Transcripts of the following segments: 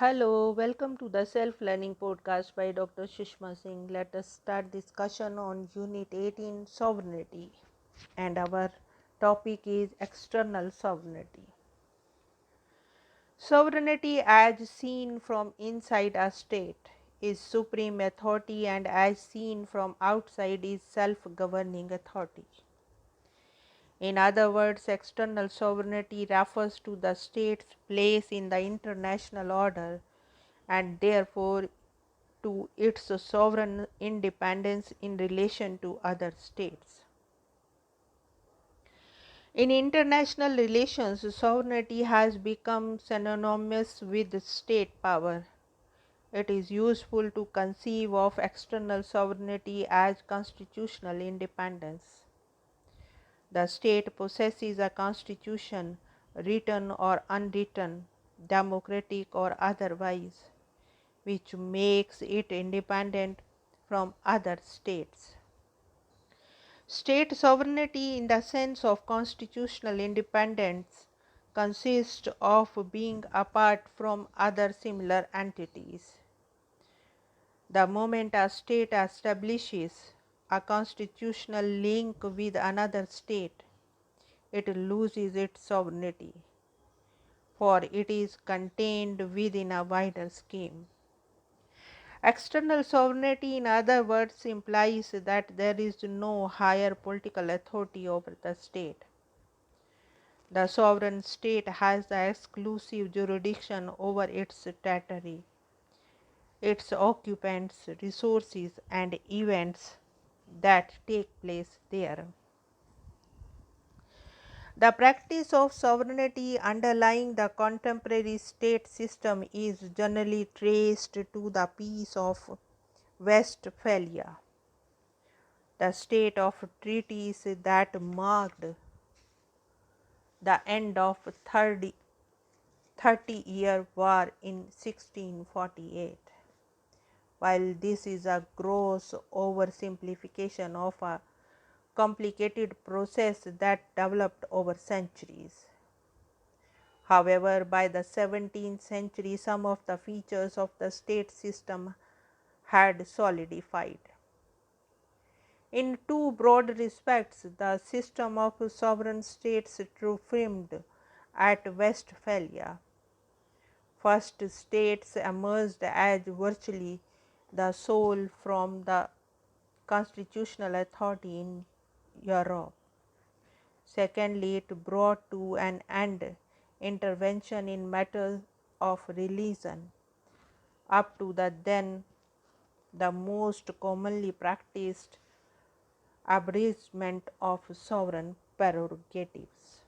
Hello, welcome to the self-learning podcast by Dr. Sushma Singh. Let us start discussion on Unit 18 Sovereignty, and our topic is external sovereignty. Sovereignty as seen from inside a state is supreme authority, and as seen from outside is self-governing authority. In other words, external sovereignty refers to the state's place in the international order and therefore to its sovereign independence in relation to other states. In international relations, sovereignty has become synonymous with state power. It is useful to conceive of external sovereignty as constitutional independence. The state possesses a constitution, written or unwritten, democratic or otherwise, which makes it independent from other states. State sovereignty, in the sense of constitutional independence, consists of being apart from other similar entities. The moment a state establishes a constitutional link with another state, it loses its sovereignty, for it is contained within a wider scheme. External sovereignty, in other words, implies that there is no higher political authority over the state. The sovereign state has the exclusive jurisdiction over its territory, its occupants, resources, and events that take place there. The practice of sovereignty underlying the contemporary state system is generally traced to the Peace of Westphalia, the state of treaties that marked the end of 30-year war in 1648. While this is a gross oversimplification of a complicated process that developed over centuries. However, by the 17th century, some of the features of the state system had solidified. In two broad respects, the system of sovereign states triumphed at Westphalia. First, states emerged as virtually the sole from the constitutional authority in Europe. Secondly, it brought to an end intervention in matters of religion, up to then the most commonly practiced abridgment of sovereign prerogatives.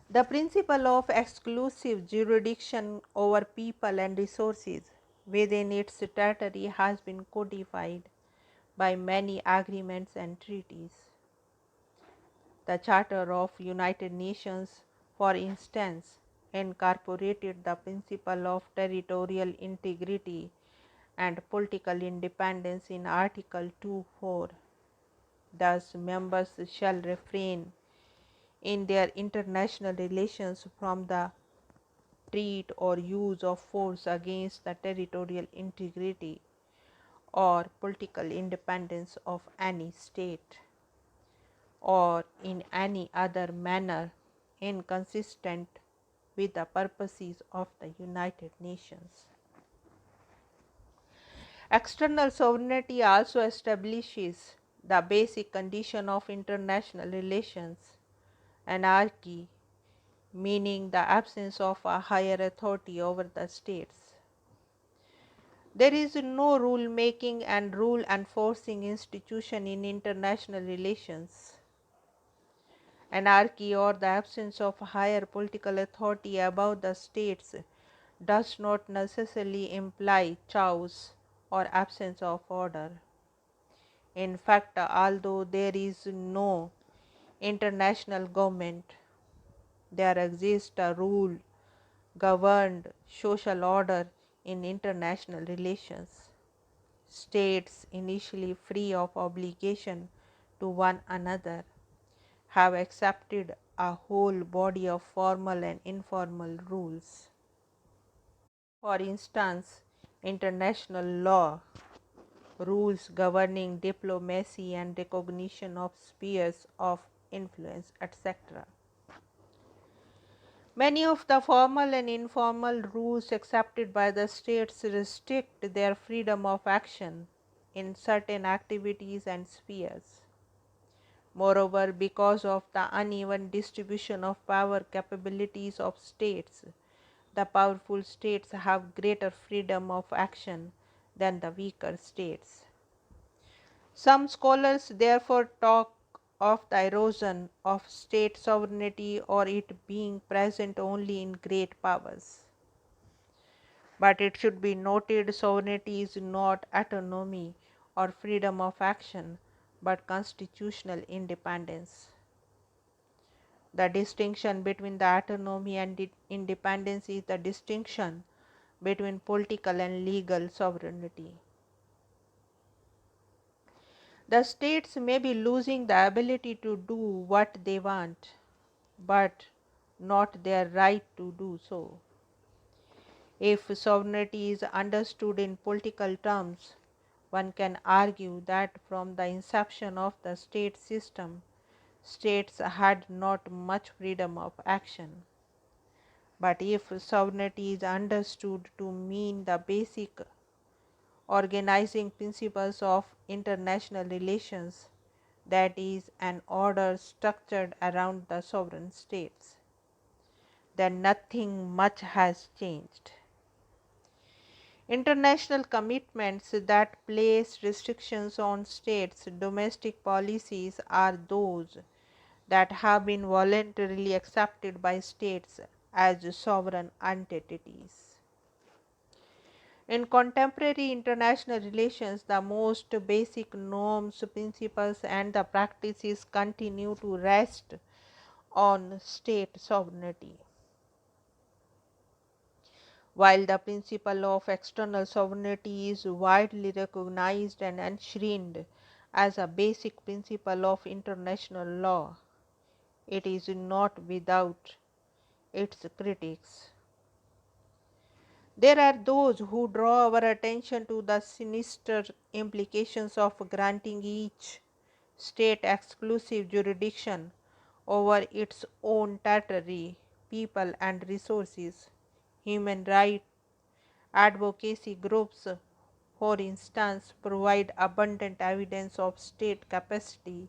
The principle of exclusive jurisdiction over people and resources within its territory has been codified by many agreements and treaties. The Charter of United Nations, for instance, incorporated the principle of territorial integrity and political independence in Article 2.4. Thus, members shall refrain in their international relations from the treat or use of force against the territorial integrity or political independence of any state, or in any other manner inconsistent with the purposes of the United Nations. External sovereignty also establishes the basic condition of international relations: anarchy, meaning the absence of a higher authority over the states. There is no rule making and rule enforcing institution in international relations. Anarchy, or the absence of higher political authority above the states, does not necessarily imply chaos or absence of order. In fact, although there is no international government, there exists a rule governed social order in international relations. States, initially free of obligation to one another, have accepted a whole body of formal and informal rules. For instance, international law, rules governing diplomacy and recognition of spheres of influence, etc. Many of the formal and informal rules accepted by the states restrict their freedom of action in certain activities and spheres. Moreover, because of the uneven distribution of power capabilities of states, the powerful states have greater freedom of action than the weaker states. Some scholars therefore talk of the erosion of state sovereignty or it being present only in great powers. But it should be noted sovereignty is not autonomy or freedom of action, but constitutional independence. The distinction between the autonomy and independence is the distinction between political and legal sovereignty. The states may be losing the ability to do what they want, but not their right to do so. If sovereignty is understood in political terms, one can argue that from the inception of the state system, states had not much freedom of action. But if sovereignty is understood to mean the basic organizing principles of international relations, that is, an order structured around the sovereign states, then nothing much has changed. International commitments that place restrictions on states' domestic policies are those that have been voluntarily accepted by states as sovereign entities. In contemporary international relations, the most basic norms, principles, and the practices continue to rest on state sovereignty. While the principle of external sovereignty is widely recognized and enshrined as a basic principle of international law, it is not without its critics. There are those who draw our attention to the sinister implications of granting each state exclusive jurisdiction over its own territory, people, and resources. Human rights advocacy groups, for instance, provide abundant evidence of state capacity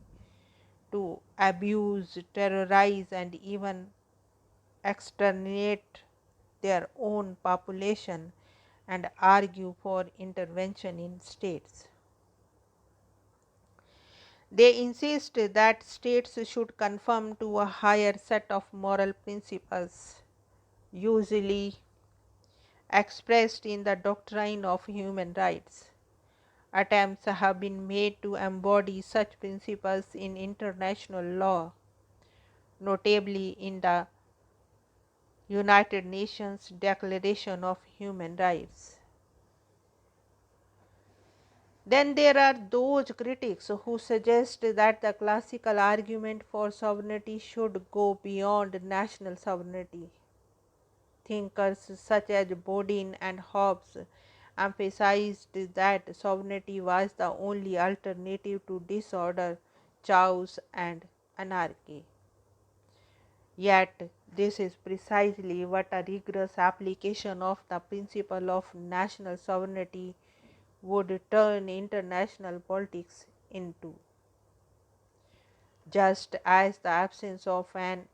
to abuse, terrorize, and even exterminate their own population and argue for intervention in states. They insist that states should conform to a higher set of moral principles, usually expressed in the doctrine of human rights. Attempts have been made to embody such principles in international law, notably in the United Nations Declaration of Human Rights. Then there are those critics who suggest that the classical argument for sovereignty should go beyond national sovereignty. Thinkers such as Bodin and Hobbes emphasized that sovereignty was the only alternative to disorder, chaos, and anarchy. Yet, this is precisely what a rigorous application of the principle of national sovereignty would turn international politics into. Just as the absence of an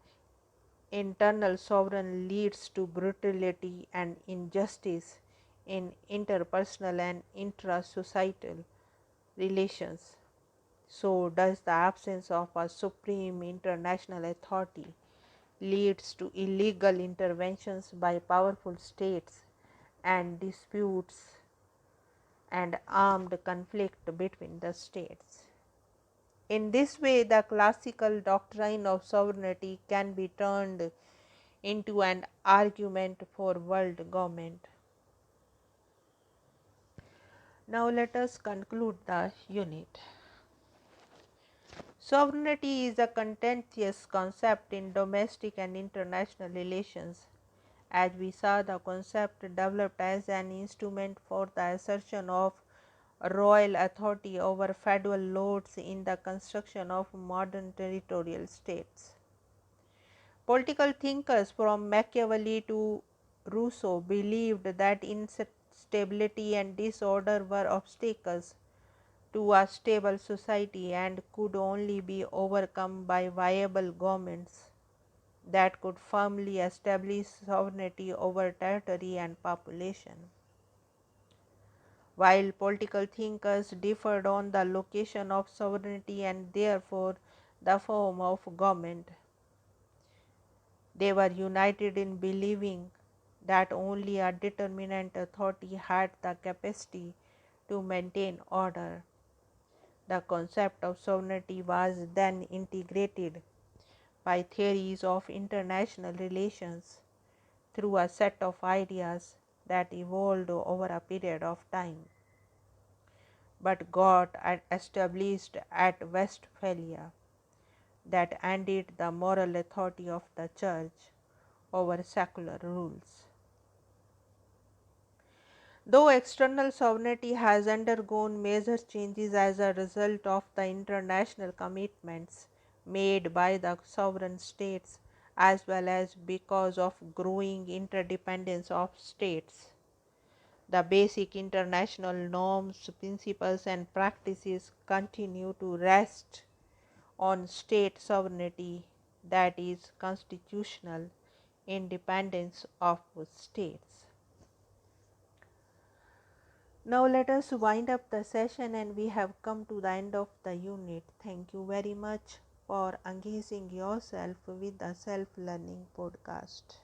internal sovereign leads to brutality and injustice in interpersonal and intra-societal relations, so does the absence of a supreme international authority leads to illegal interventions by powerful states and disputes and armed conflict between the states. In this way, the classical doctrine of sovereignty can be turned into an argument for world government. Now let us conclude the unit. Sovereignty is a contentious concept in domestic and international relations. As we saw, the concept developed as an instrument for the assertion of royal authority over federal lords in the construction of modern territorial states. Political thinkers from Machiavelli to Rousseau believed that instability and disorder were obstacles to a stable society and could only be overcome by viable governments that could firmly establish sovereignty over territory and population. While political thinkers differed on the location of sovereignty and therefore the form of government, they were united in believing that only a determinate authority had the capacity to maintain order. The concept of sovereignty was then integrated by theories of international relations through a set of ideas that evolved over a period of time, but got established at Westphalia, that ended the moral authority of the Church over secular rules. Though external sovereignty has undergone major changes as a result of the international commitments made by the sovereign states as well as because of growing interdependence of states, the basic international norms, principles, and practices continue to rest on state sovereignty, that is, constitutional independence of states. Now let us wind up the session, and we have come to the end of the unit. Thank you very much for engaging yourself with the self-learning podcast.